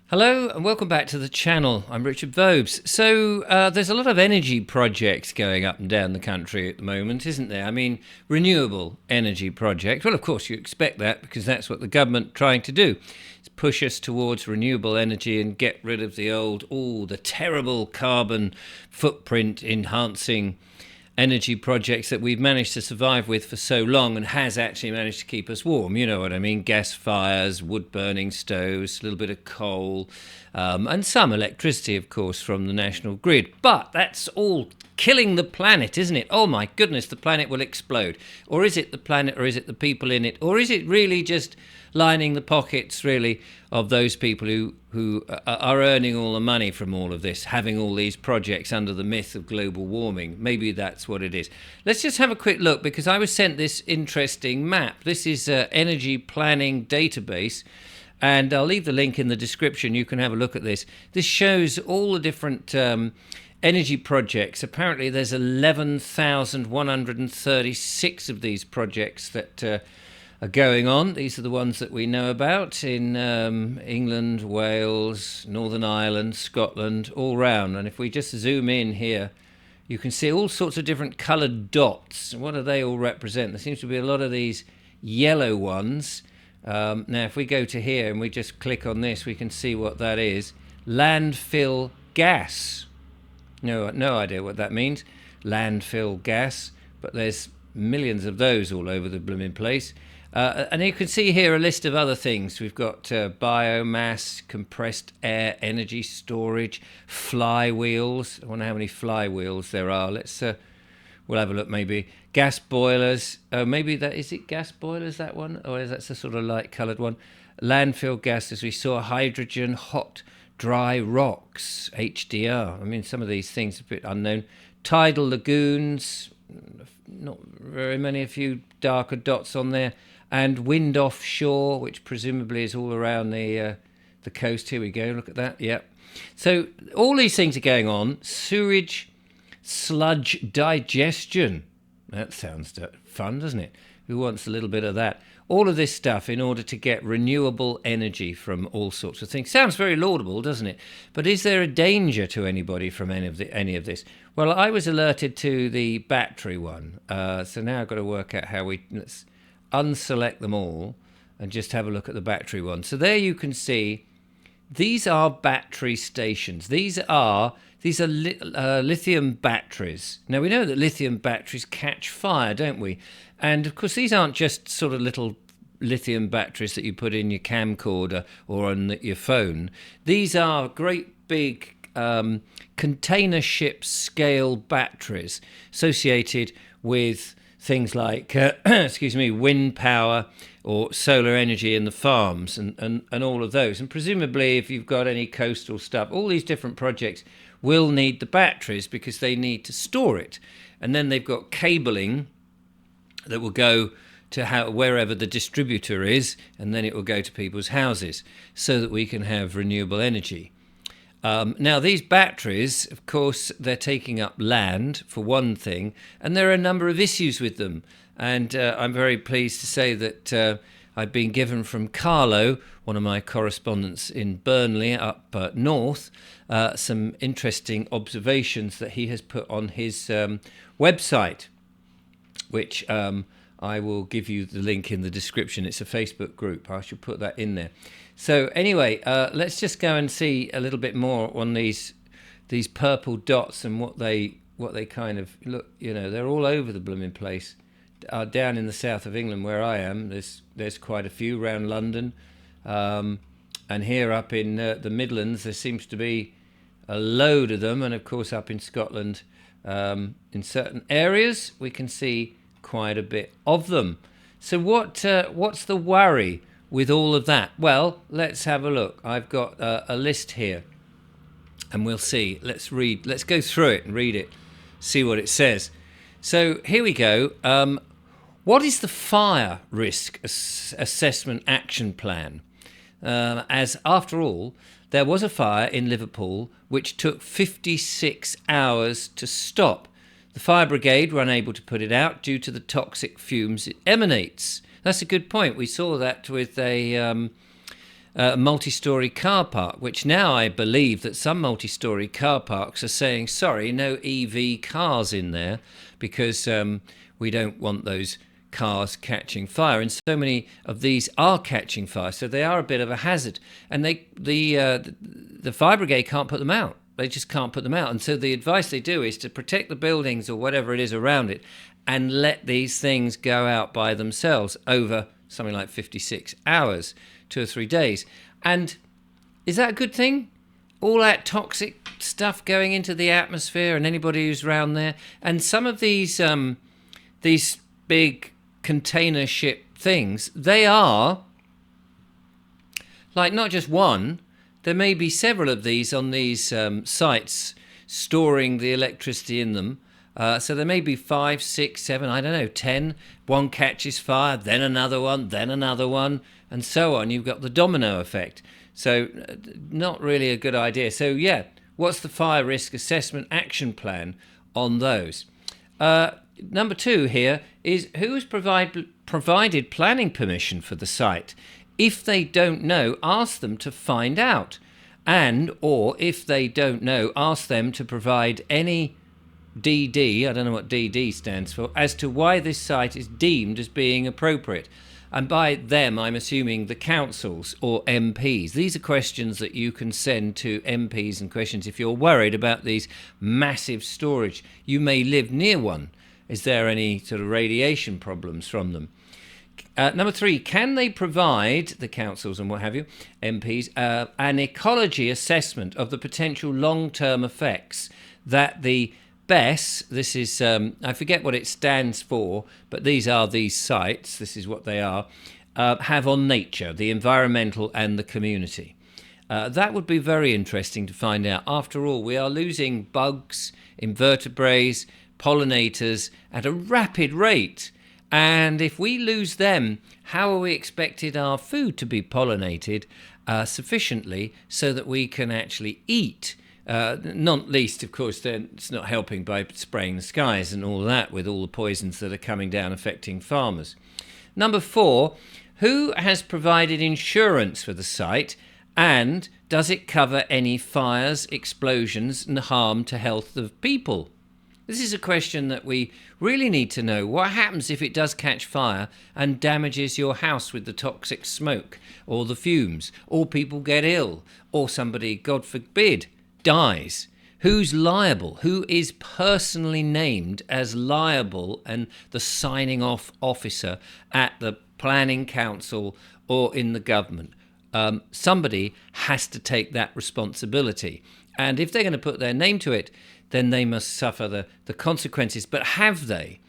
Hello and welcome back to the channel. I'm Richard Vobes. So there's a lot of energy projects going up and down the country at the moment, isn't there? I mean, renewable energy projects. Well, of course, you expect that because that's what the government trying to do. Is push us towards renewable energy and get rid of the terrible carbon footprint enhancing energy projects that we've managed to survive with for so long and has actually managed to keep us warm. You know what I mean? Gas fires, wood burning stoves, a little bit of coal, and some electricity, of course, from the national grid. But that's all killing the planet, isn't it? Oh my goodness, the planet will explode. Or is it the planet, or is it the people in it? Or is it really just lining the pockets, really, of those people who are earning all the money from all of this, having all these projects under the myth of global warming? Maybe that's what it is. Let's just have a quick look, because I was sent this interesting map. This is an energy planning database, and I'll leave the link in the description. You can have a look at this. This shows all the different energy projects. Apparently there's 11,136 of these projects that are going on. These are the ones that we know about in England, Wales, Northern Ireland, Scotland, all round. And if we just zoom in here, you can see all sorts of different coloured dots. What do they all represent? There seems to be a lot of these yellow ones. Now, if we go to here and we just click on this, we can see what that is. Landfill gas. No idea what that means. Landfill gas. But there's millions of those all over the blooming place. And you can see here a list of other things. We've got biomass, compressed air, energy storage, flywheels. I wonder how many flywheels there are. We'll have a look maybe. Gas boilers. Maybe that is it. Gas boilers, that one, or is that a sort of light coloured one? Landfill gas, as we saw. Hydrogen, hot, dry rocks, HDR. I mean, some of these things are a bit unknown. Tidal lagoons. Not very many. A few darker dots on there. And wind offshore, which presumably is all around the coast. Here we go. Look at that. Yep. So all these things are going on. Sewage, sludge digestion. That sounds fun, doesn't it? Who wants a little bit of that? All of this stuff in order to get renewable energy from all sorts of things. Sounds very laudable, doesn't it? But is there a danger to anybody from any of this? Well, I was alerted to the battery one. So now I've got to work out how let's unselect them all and just have a look at the battery one. So there you can see these are battery stations. These are lithium batteries. Now, we know that lithium batteries catch fire, don't we? And, of course, these aren't just sort of little lithium batteries that you put in your camcorder or on your phone. These are great big container ship scale batteries associated with things like, wind power or solar energy in the farms and all of those. And presumably, if you've got any coastal stuff, all these different projects will need the batteries because they need to store it. And then they've got cabling that will go to wherever the distributor is, and then it will go to people's houses so that we can have renewable energy. Now, these batteries, of course, they're taking up land, for one thing, and there are a number of issues with them. And I'm very pleased to say that I've been given from Carlo, one of my correspondents in Burnley up north, some interesting observations that he has put on his website, which I will give you the link in the description. It's a Facebook group. I should put that in there. So anyway, let's just go and see a little bit more on these purple dots and what they kind of look. You know, they're all over the blooming place. Down in the south of England where I am, there's quite a few around London, and here up in the Midlands there seems to be a load of them, and of course up in Scotland, in certain areas we can see quite a bit of them. So what's the worry with all of that? Well, let's have a look. I've got a list here, and we'll see. Let's go through it and read it, see what it says. So here we go. What is the fire risk assessment action plan? As after all, there was a fire in Liverpool which took 56 hours to stop. The fire brigade were unable to put it out due to the toxic fumes it emanates. That's a good point. We saw that with a a multi-storey car park, which now I believe that some multi-storey car parks are saying, sorry, no EV cars in there because we don't want those cars catching fire. And so many of these are catching fire, so they are a bit of a hazard. And the fire brigade can't put them out. They just can't put them out. And so the advice they do is to protect the buildings or whatever it is around it and let these things go out by themselves over something like 56 hours, 2 or 3 days. And is that a good thing? All that toxic stuff going into the atmosphere and anybody who's around there. And some of these big container ship things, they are like not just one. There may be several of these on these sites storing the electricity in them. So there may be 5, 6, 7, I don't know, 10. One catches fire, then another one, and so on. You've got the domino effect. So not really a good idea. So yeah, what's the fire risk assessment action plan on those? Number 2 here is who has provided planning permission for the site? If they don't know, ask them to find out. And, or if they don't know, ask them to provide any DD, I don't know what DD stands for, as to why this site is deemed as being appropriate. And by them, I'm assuming the councils or MPs. These are questions that you can send to MPs and questions if you're worried about these massive storage. You may live near one. Is there any sort of radiation problems from them? Number 3, can they provide, the councils and what have you, MPs, an ecology assessment of the potential long-term effects that the BESS, this is, I forget what it stands for, but these are these sites, this is what they are, have on nature, the environmental and the community. That would be very interesting to find out. After all, we are losing bugs, invertebrates, pollinators at a rapid rate. And if we lose them, how are we expected our food to be pollinated sufficiently so that we can actually eat? Not least, of course, then it's not helping by spraying the skies and all that with all the poisons that are coming down affecting farmers. Number 4, who has provided insurance for the site and does it cover any fires, explosions and harm to health of people? This is a question that we really need to know. What happens if it does catch fire and damages your house with the toxic smoke or the fumes, or people get ill, or somebody, God forbid, dies? Who's liable? Who is personally named as liable and the signing off officer at the planning council or in the government? Somebody has to take that responsibility. And if they're going to put their name to it, then they must suffer the consequences. But have they?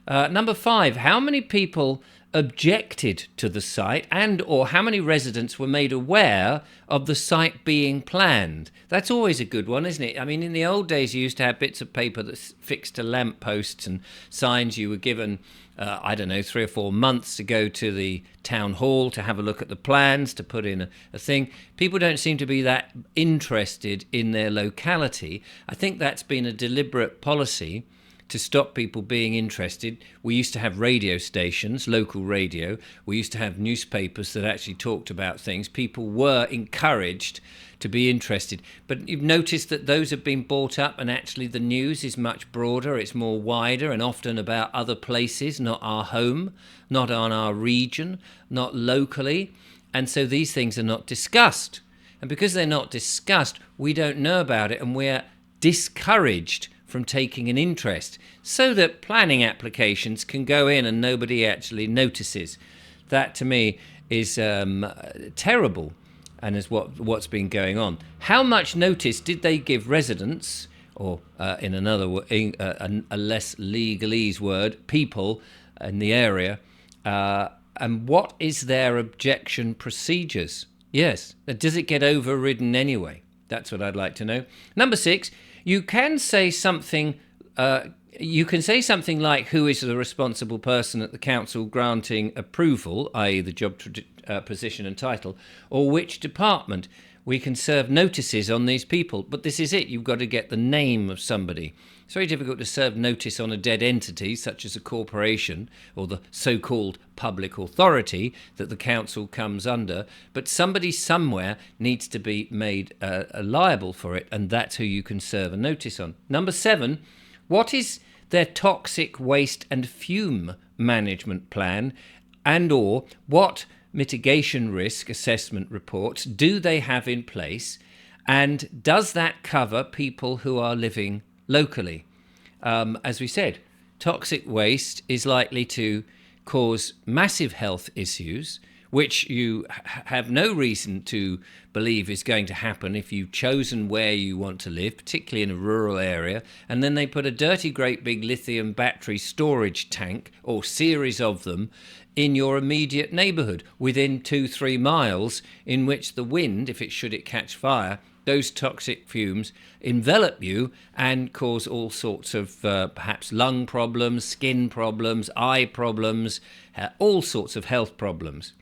Number 5, how many people objected to the site and or how many residents were made aware of the site being planned? That's always a good one, isn't it? I mean, in the old days, you used to have bits of paper that's fixed to lamp posts and signs. You were given, 3 or 4 months to go to the town hall to have a look at the plans, to put in a thing. People don't seem to be that interested in their locality. I think that's been a deliberate policy to stop people being interested. We used to have radio stations, local radio. We used to have newspapers that actually talked about things. People were encouraged to be interested. But you've noticed that those have been bought up and actually the news is much broader, it's more wider and often about other places, not our home, not on our region, not locally. And so these things are not discussed. And because they're not discussed, we don't know about it and we're discouraged from taking an interest so that planning applications can go in and nobody actually notices. That to me is terrible and is what's been going on. How much notice did they give residents, or in another a less legalese word, people in the area, and what is their objection procedures? Yes, does it get overridden anyway? That's what I'd like to know. Number 6, you can say something. You can say something like, who is the responsible person at the council granting approval, i.e. the job position and title, or which department. we can serve notices on these people. But this is it. You've got to get the name of somebody. It's very difficult to serve notice on a dead entity, such as a corporation or the so-called public authority that the council comes under. But somebody somewhere needs to be made liable for it, and that's who you can serve a notice on. Number 7, what is their toxic waste and fume management plan, and or what mitigation risk assessment reports do they have in place, and does that cover people who are living locally? As we said, toxic waste is likely to cause massive health issues, which you have no reason to believe is going to happen if you've chosen where you want to live, particularly in a rural area, and then they put a dirty, great big lithium battery storage tank, or series of them, in your immediate neighbourhood, within 2-3 miles, in which the wind, if it should it catch fire, those toxic fumes envelop you and cause all sorts of perhaps lung problems, skin problems, eye problems, all sorts of health problems.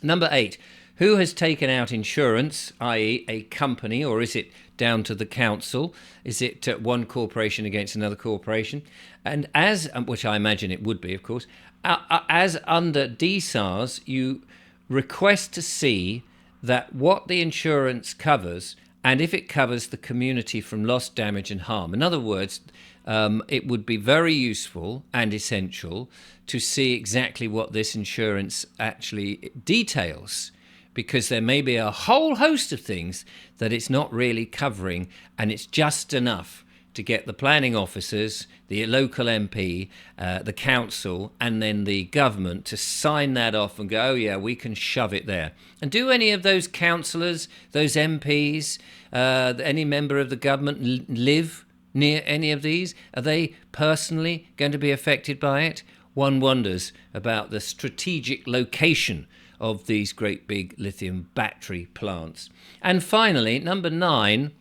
Number 8, who has taken out insurance, i.e. a company, or is it down to the council? Is it one corporation against another corporation? And as, which I imagine it would be, of course, as under DSARS, you request to see that what the insurance covers, and if it covers the community from loss, damage and harm. In other words, it would be very useful and essential to see exactly what this insurance actually details, because there may be a whole host of things that it's not really covering, and it's just enough to get the planning officers, the local MP, the council, and then the government to sign that off and go, oh yeah, we can shove it there. And do any of those councillors, those MPs, any member of the government live near any of these? Are they personally going to be affected by it? One wonders about the strategic location of these great big lithium battery plants. And finally, number 9,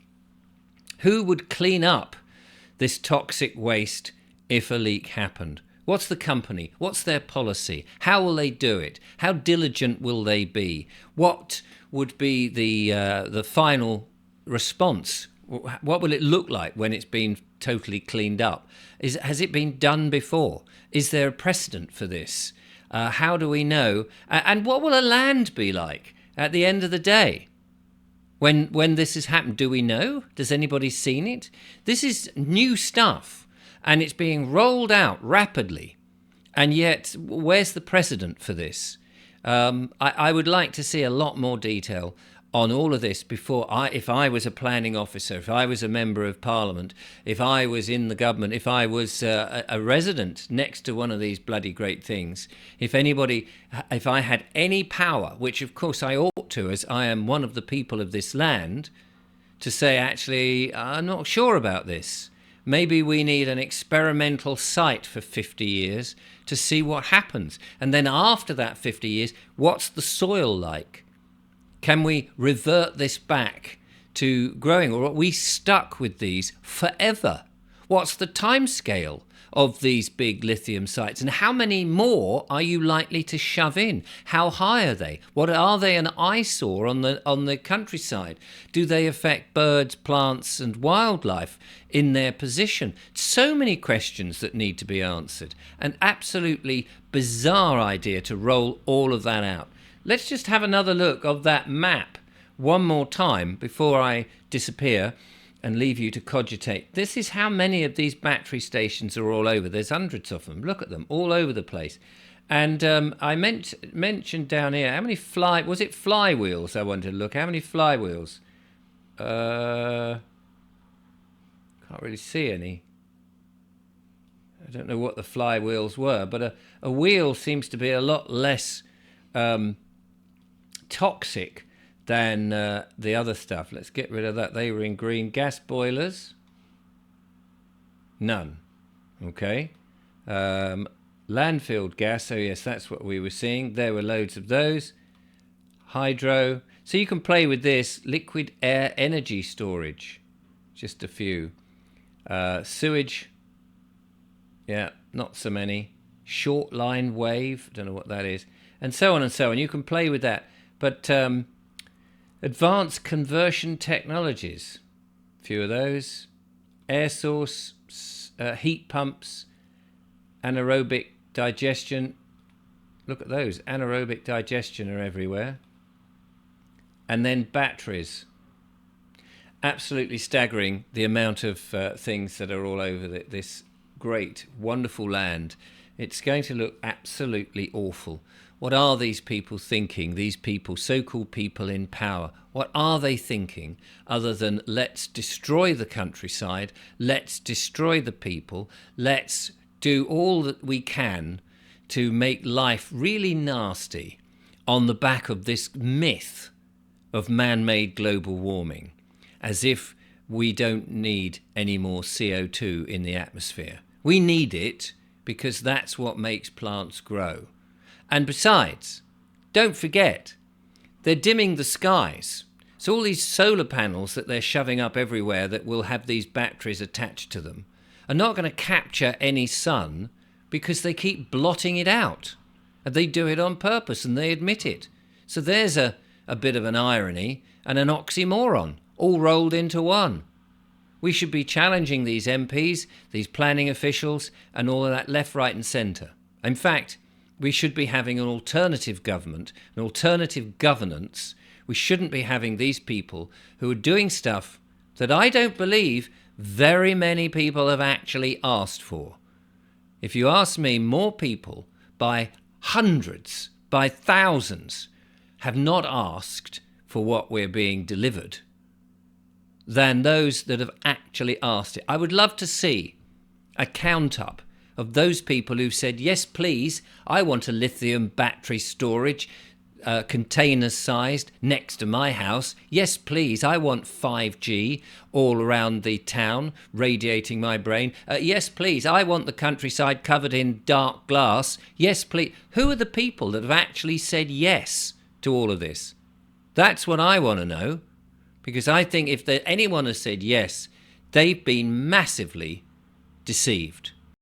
who would clean up this toxic waste if a leak happened? What's the company? What's their policy? How will they do it? How diligent will they be? What would be the final response? What will it look like when it's been totally cleaned up? Has it been done before? Is there a precedent for this? How do we know? And what will a land be like at the end of the day? When this has happened, do we know? Does anybody seen it? This is new stuff, and it's being rolled out rapidly. And yet, where's the precedent for this? I would like to see a lot more detail on all of this before if I was a planning officer, if I was a member of parliament, if I was in the government, if I was a resident next to one of these bloody great things, if I had any power, which of course I ought to, as I am one of the people of this land, to say, actually, I'm not sure about this. Maybe we need an experimental site for 50 years to see what happens. And then after that 50 years, what's the soil like? Can we revert this back to growing, or are we stuck with these forever? What's the time scale of these big lithium sites, and how many more are you likely to shove in? How high are they? What are they, an eyesore on the countryside? Do they affect birds, plants and wildlife in their position? So many questions that need to be answered. An absolutely bizarre idea to roll all of that out. Let's just have another look of that map one more time before I disappear and leave you to cogitate. This is how many of these battery stations are all over. There's hundreds of them. Look at them, all over the place. And I mentioned down here, how many was it flywheels I wanted to look? How many flywheels? Can't really see any. I don't know what the flywheels were, but a wheel seems to be a lot less toxic than the other stuff. Let's get rid of that. They were in green. Gas boilers, none. Okay. Landfill gas, oh yes, that's what we were seeing. There were loads of those. Hydro. So you can play with this. Liquid air energy storage, just a few. Sewage, yeah, not so many. Short line wave, don't know what that is. And so on and so on. You can play with that. But Advanced conversion technologies, a few of those. Air source, heat pumps, anaerobic digestion. Look at those. Anaerobic digestion are everywhere. And then batteries. Absolutely staggering, the amount of things that are all over this great, wonderful land. It's going to look absolutely awful. What are these people thinking? These people, so-called people in power, what are they thinking other than let's destroy the countryside, let's destroy the people, let's do all that we can to make life really nasty on the back of this myth of man-made global warming, as if we don't need any more CO2 in the atmosphere. We need it because that's what makes plants grow. And besides, don't forget, they're dimming the skies. So all these solar panels that they're shoving up everywhere that will have these batteries attached to them are not going to capture any sun because they keep blotting it out. And they do it on purpose and they admit it. So there's a bit of an irony and an oxymoron all rolled into one. We should be challenging these MPs, these planning officials, and all of that left, right and centre. In fact, we should be having an alternative government, an alternative governance. We shouldn't be having these people who are doing stuff that I don't believe very many people have actually asked for. If you ask me, more people by hundreds, by thousands, have not asked for what we're being delivered than those that have actually asked it. I would love to see a count-up of those people who've said, yes, please, I want a lithium battery storage, container-sized, next to my house. Yes, please, I want 5G all around the town, radiating my brain. Yes, please, I want the countryside covered in dark glass. Yes, please. Who are the people that have actually said yes to all of this? That's what I want to know, because I think if anyone has said yes, they've been massively deceived.